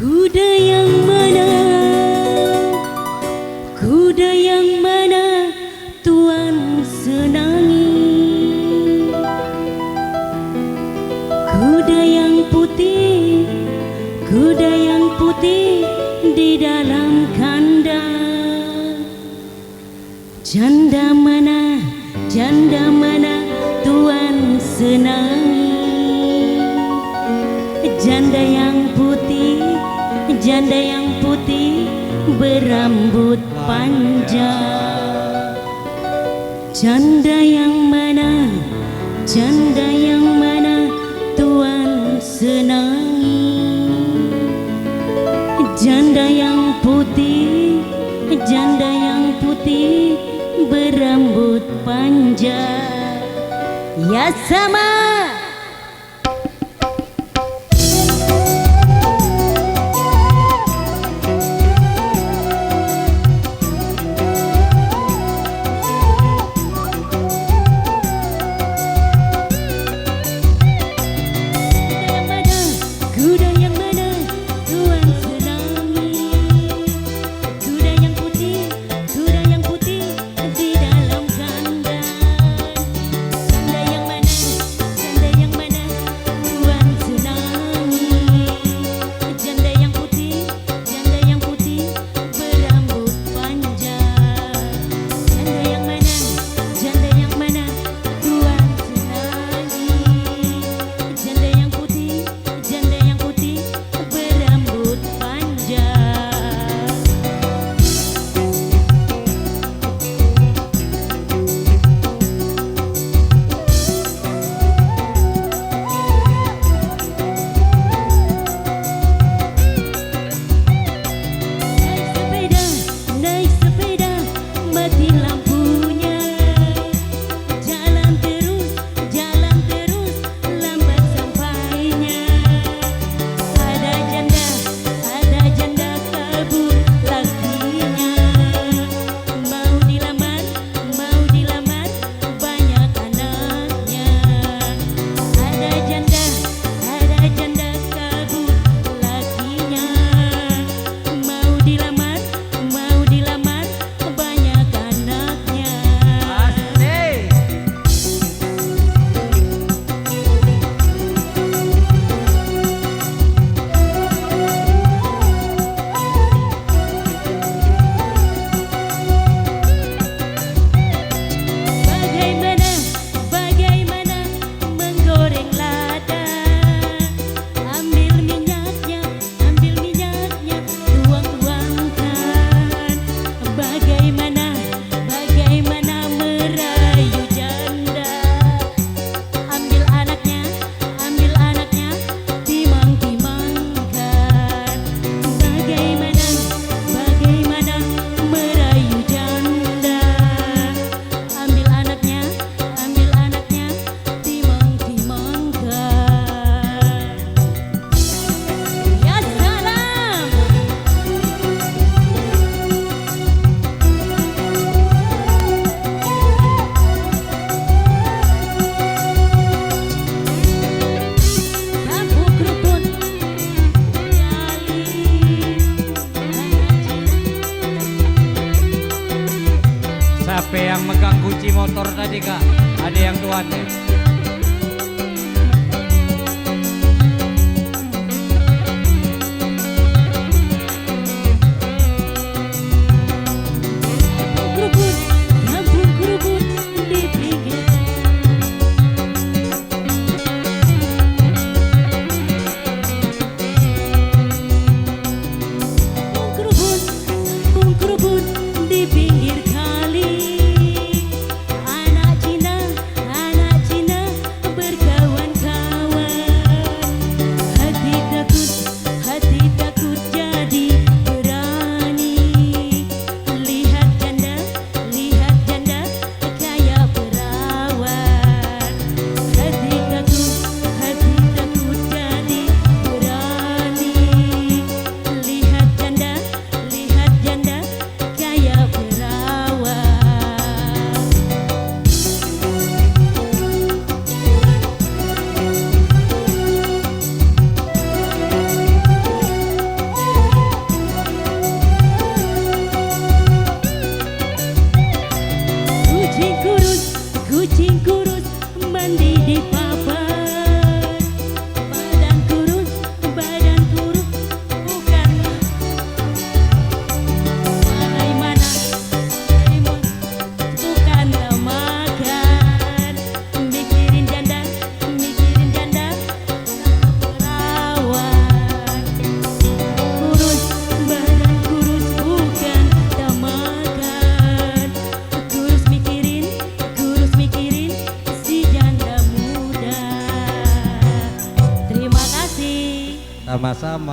Kuda yang mana, kuda yang mana Tuan senangi? Kuda yang putih, kuda yang putih di dalam kandang. Janda mana, janda mana Tuan senangi? Janda yang putih, janda yang putih berambut panjang. Janda yang mana, janda yang mana Tuan senangi? Janda yang putih, janda yang putih berambut panjang. Ya sama. Siapa yang megang kunci motor tadi kak? Ada yang tuan ya? Di pinggir kali, anak Cina Sama-sama.